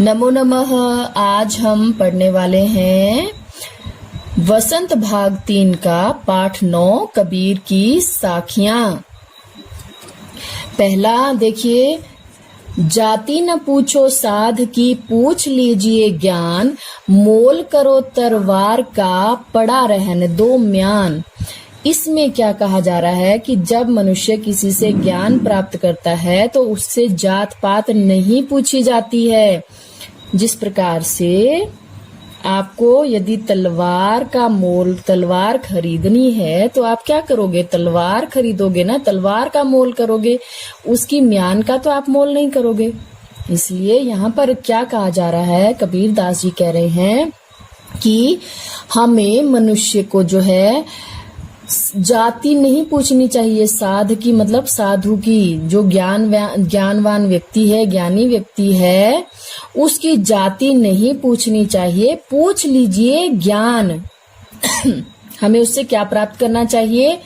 नमो नमः। आज हम पढ़ने वाले हैं वसंत भाग 3 का पाठ 9 कबीर की साखियां। पहला देखिए, जाति न पूछो साध की पूछ लीजिए ज्ञान, मोल करो तरवार का पड़ा रहन दो म्यान। इसमें क्या कहा जा रहा है कि जब मनुष्य किसी से ज्ञान प्राप्त करता है तो उससे जात पात नहीं पूछी जाती है। जिस प्रकार से आपको यदि तलवार खरीदनी है तो आप क्या करोगे? तलवार खरीदोगे ना, तलवार का मोल करोगे, उसकी म्यान का तो आप मोल नहीं करोगे। इसलिए यहाँ पर क्या कहा जा रहा है, कबीर दास जी कह रहे हैं कि हमें मनुष्य को जो है जाति नहीं पूछनी चाहिए। साध की मतलब साधु की, जो ज्ञानवान व्यक्ति है, ज्ञानी व्यक्ति है, उसकी जाति नहीं पूछनी चाहिए। पूछ लीजिए ज्ञान। हमें उससे क्या प्राप्त करना चाहिए?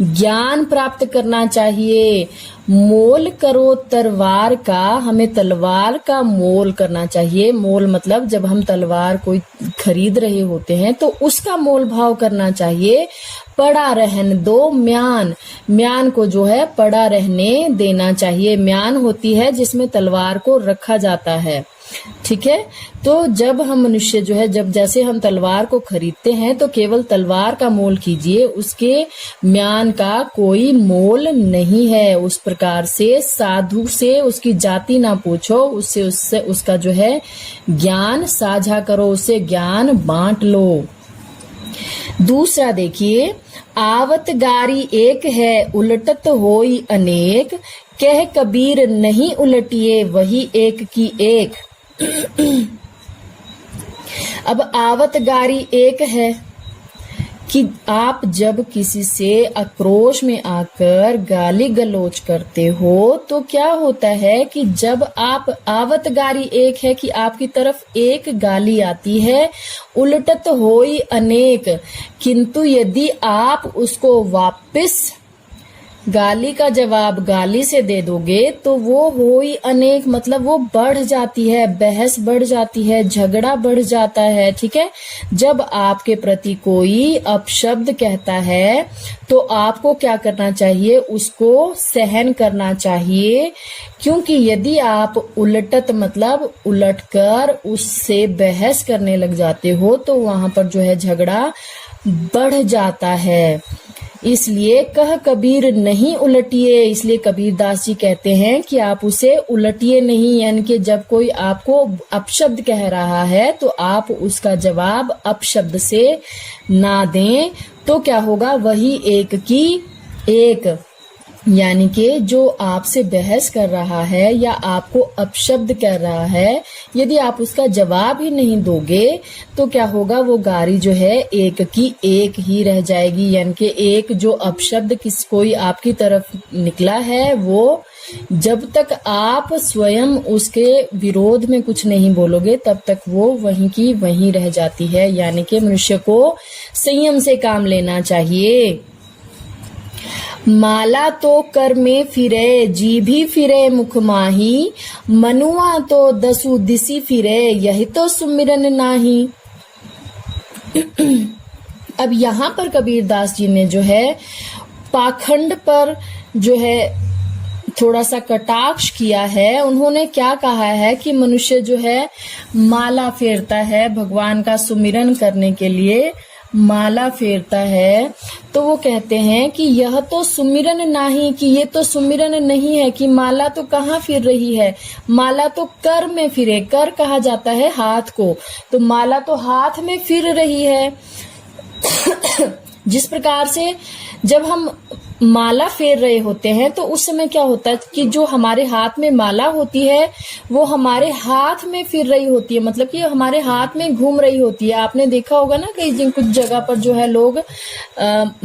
ज्ञान प्राप्त करना चाहिए। मोल करो तलवार का, हमें तलवार का मोल करना चाहिए। मोल मतलब जब हम तलवार कोई खरीद रहे होते हैं तो उसका मोल भाव करना चाहिए। पड़ा रहन दो म्यान, म्यान को जो है पड़ा रहने देना चाहिए। म्यान होती है जिसमें तलवार को रखा जाता है, ठीक है। तो जब हम मनुष्य जो है, जब जैसे हम तलवार को खरीदते हैं तो केवल तलवार का मोल कीजिए, उसके म्यान का कोई मोल नहीं है। उस प्रकार से साधु से उसकी जाति ना पूछो, उससे उसका जो है ज्ञान साझा करो, उससे ज्ञान बांट लो। दूसरा देखिए, आवत गारी एक है उलटत होई अनेक, कह कबीर नहीं उलटिए वही एक की एक। अब आवत गारी एक है कि आप जब किसी से आक्रोश में आकर गाली गलौज करते हो तो क्या होता है कि जब आप आवतगारी एक है कि आपकी तरफ एक गाली आती है, उलटत होई अनेक, किंतु यदि आप उसको वापस गाली का जवाब गाली से दे दोगे तो वो होई अनेक मतलब वो बढ़ जाती है, बहस बढ़ जाती है, झगड़ा बढ़ जाता है, ठीक है। जब आपके प्रति कोई अपशब्द कहता है तो आपको क्या करना चाहिए? उसको सहन करना चाहिए, क्योंकि यदि आप उलटत मतलब उलटकर उससे बहस करने लग जाते हो तो वहां पर जो है झगड़ा बढ़ जाता है। इसलिए कह कबीर नहीं उलटिए, इसलिए कबीर दास जी कहते हैं कि आप उसे उलटिए नहीं, यानी कि जब कोई आपको अपशब्द कह रहा है तो आप उसका जवाब अपशब्द से ना दें। तो क्या होगा? वही एक की एक, यानी कि जो आपसे बहस कर रहा है या आपको अपशब्द कर रहा है, यदि आप उसका जवाब ही नहीं दोगे तो क्या होगा? वो गारी जो है एक की एक ही रह जाएगी। यानी कि एक जो अपशब्द कोई आपकी तरफ निकला है, वो जब तक आप स्वयं उसके विरोध में कुछ नहीं बोलोगे तब तक वो वहीं की वहीं रह जाती है। यानी कि मनुष्य को संयम से काम लेना चाहिए। माला तो कर में फिरे जी भी फिरे मुख माही, मनुआ तो दसु दिसी फिरे यही तो सुमिरन नाही। अब यहाँ पर कबीर दास जी ने जो है पाखंड पर जो है थोड़ा सा कटाक्ष किया है। उन्होंने क्या कहा है कि मनुष्य जो है माला फेरता है, भगवान का सुमिरन करने के लिए माला फेरता है, तो वो कहते हैं कि यह तो सुमिरन नहीं, कि ये तो सुमिरन नहीं है, कि माला तो कहाँ फिर रही है, माला तो कर में फिरे। कर कहा जाता है हाथ को, तो माला तो हाथ में फिर रही है। जिस प्रकार से जब हम माला फेर रहे होते हैं तो उस समय क्या होता है कि जो हमारे हाथ में माला होती है वो हमारे हाथ में फिर रही होती है, मतलब कि हमारे हाथ में घूम रही होती है। आपने देखा होगा ना कई कुछ जगह पर जो है लोग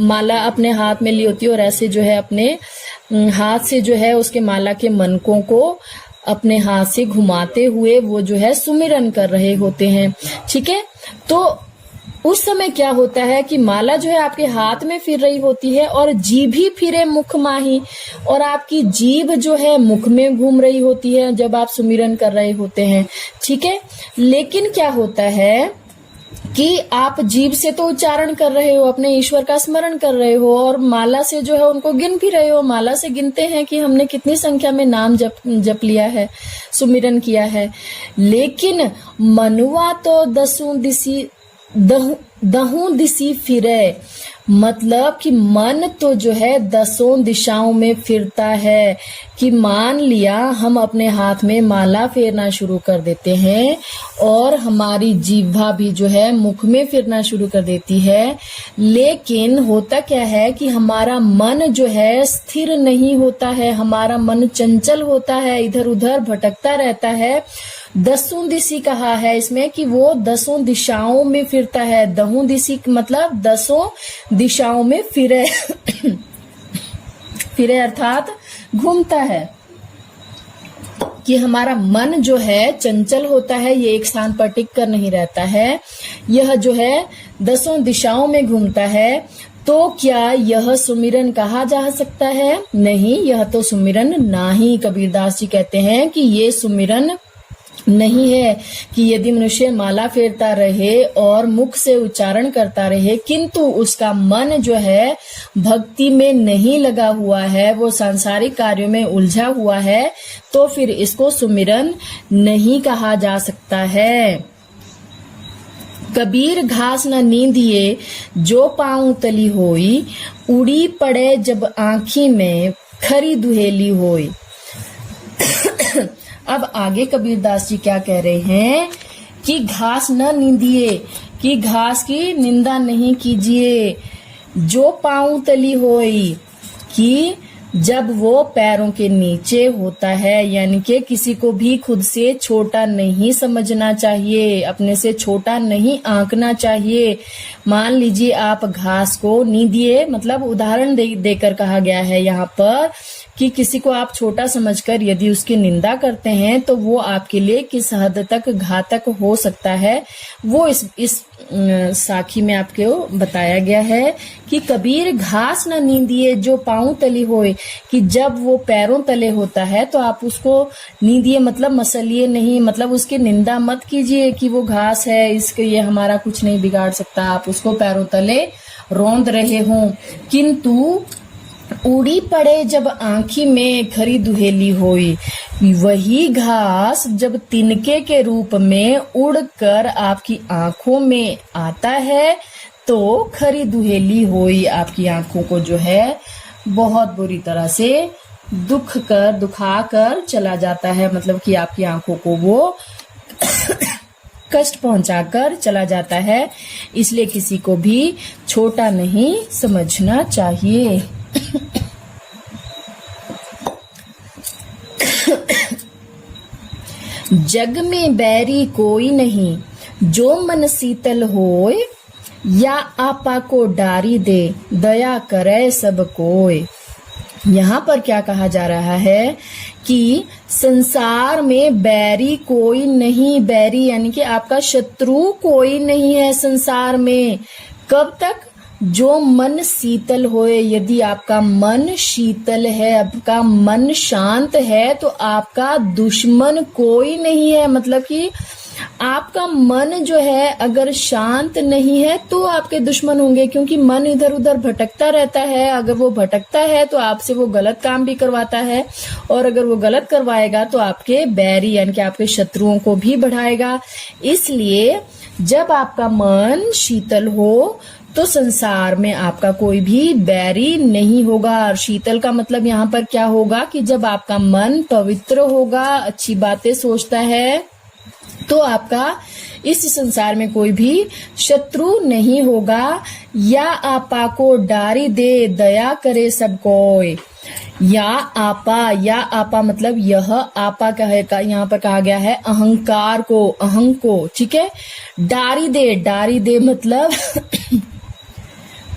माला अपने हाथ में ली होती है और ऐसे जो है अपने हाथ से जो है उसके माला के मनकों को अपने हाथ से घुमाते हुए वो जो है सुमिरन कर रहे होते हैं, ठीक है। तो उस समय क्या होता है कि माला जो है आपके हाथ में फिर रही होती है और जीभ ही फिरे मुख माही, और आपकी जीभ जो है मुख में घूम रही होती है जब आप सुमिरन कर रहे होते हैं। ठीक है, लेकिन क्या होता है कि आप जीभ से तो उच्चारण कर रहे हो, अपने ईश्वर का स्मरण कर रहे हो, और माला से जो है उनको गिन भी रहे हो। माला से गिनते हैं कि हमने कितनी संख्या में नाम जप लिया है, सुमिरन किया है। लेकिन मनुआ तो दहूं दिसी फिरे, मतलब कि मन तो जो है 10 दिशाओं में फिरता है। कि मान लिया हम अपने हाथ में माला फेरना शुरू कर देते हैं और हमारी जीभा भी जो है मुख में फिरना शुरू कर देती है, लेकिन होता क्या है कि हमारा मन जो है स्थिर नहीं होता है, हमारा मन चंचल होता है, इधर उधर भटकता रहता है। 10 दिशी कहा है इसमें कि वो 10 दिशाओं में फिरता है। 10 दिशी मतलब 10 दिशाओं में फिरे फिरे अर्थात घूमता है। कि हमारा मन जो है चंचल होता है, ये एक स्थान पर टिक कर नहीं रहता है, यह जो है 10 दिशाओं में घूमता है। तो क्या यह सुमिरन कहा जा सकता है? नहीं, यह तो सुमिरन नहीं। कबीरदास जी कहते हैं कि ये सुमिरन नहीं है कि यदि मनुष्य माला फेरता रहे और मुख से उच्चारण करता रहे किंतु उसका मन जो है भक्ति में नहीं लगा हुआ है, वो सांसारिक कार्यों में उलझा हुआ है, तो फिर इसको सुमिरन नहीं कहा जा सकता है। कबीर घास न नींदिए जो पाँव तली होई, उड़ी पड़े जब आँखी में खरी दुहेली होई। अब आगे कबीरदास जी क्या कह रहे हैं कि घास न नींदिए, कि घास की निंदा नहीं कीजिए। जो पाँव तली होई, कि जब वो पैरों के नीचे होता है, यानी कि किसी को भी खुद से छोटा नहीं समझना चाहिए, अपने से छोटा नहीं आंकना चाहिए। मान लीजिए आप घास को नींदिए, मतलब उदाहरण देकर कहा गया है यहाँ पर कि किसी को आप छोटा समझकर यदि उसकी निंदा करते हैं तो वो आपके लिए किस हद तक घातक हो सकता है, वो इस साखी में आपको बताया गया है कि कबीर घास न नींदिए जो पाँव तली होए, कि जब वो पैरों तले होता है तो आप उसको नींदिए मतलब मसलिए नहीं, मतलब उसकी निंदा मत कीजिए कि वो घास है, इसके ये हमारा कुछ नहीं बिगाड़ सकता, आप उसको पैरों तले रौंद रहे हो। किंतु उड़ी पड़े जब आँखी में खरी दुहेली होई, वही घास जब तिनके के रूप में उड़कर आपकी आंखों में आता है तो खरी दुहेली होई, आपकी आंखों को जो है बहुत बुरी तरह से दुखा कर चला जाता है, मतलब कि आपकी आंखों को वो कष्ट पहुंचाकर चला जाता है। इसलिए किसी को भी छोटा नहीं समझना चाहिए। जग में बैरी कोई नहीं, जो मन शीतल होए, या आपा को डारी दे, दया करे सब कोय। यहाँ पर क्या कहा जा रहा है कि संसार में बैरी कोई नहीं, बैरी यानी कि आपका शत्रु कोई नहीं है संसार में। कब तक? जो मन शीतल होए, यदि आपका मन शीतल है, आपका मन शांत है, तो आपका दुश्मन कोई नहीं है। मतलब कि आपका मन जो है अगर शांत नहीं है तो आपके दुश्मन होंगे, क्योंकि मन इधर उधर भटकता रहता है। अगर वो भटकता है तो आपसे वो गलत काम भी करवाता है, और अगर वो गलत करवाएगा तो आपके बैरी यानी कि आपके शत्रुओं को भी बढ़ाएगा। इसलिए जब आपका मन शीतल हो तो संसार में आपका कोई भी बैरी नहीं होगा। और शीतल का मतलब यहाँ पर क्या होगा कि जब आपका मन पवित्र होगा, अच्छी बातें सोचता है, तो आपका इस संसार में कोई भी शत्रु नहीं होगा। या आपा को डारी दे, दया करे सब कोय। या आपा मतलब यह आपा का है, यहाँ पर कहा गया है अहंकार को, अहं को। ठीक है, डारी दे मतलब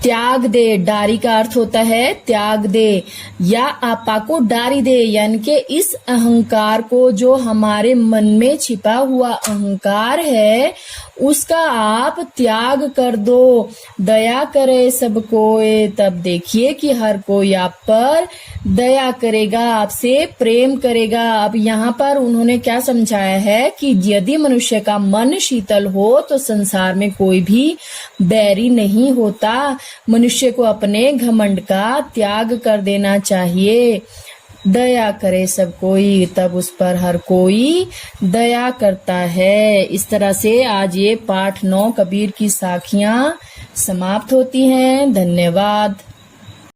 त्याग दे, डारी का अर्थ होता है त्याग दे। या आपा को डारी दे यानी कि इस अहंकार को, जो हमारे मन में छिपा हुआ अहंकार है, उसका आप त्याग कर दो। दया करे सब कोई, तब देखिए कि हर कोई आप पर दया करेगा, आपसे प्रेम करेगा। अब यहाँ पर उन्होंने क्या समझाया है कि यदि मनुष्य का मन शीतल हो तो संसार में कोई भी बैरी नहीं होता। मनुष्य को अपने घमंड का त्याग कर देना चाहिए। दया करे सब कोई, तब उस पर हर कोई दया करता है। इस तरह से आज ये पाठ 9 कबीर की साखियां समाप्त होती हैं। धन्यवाद।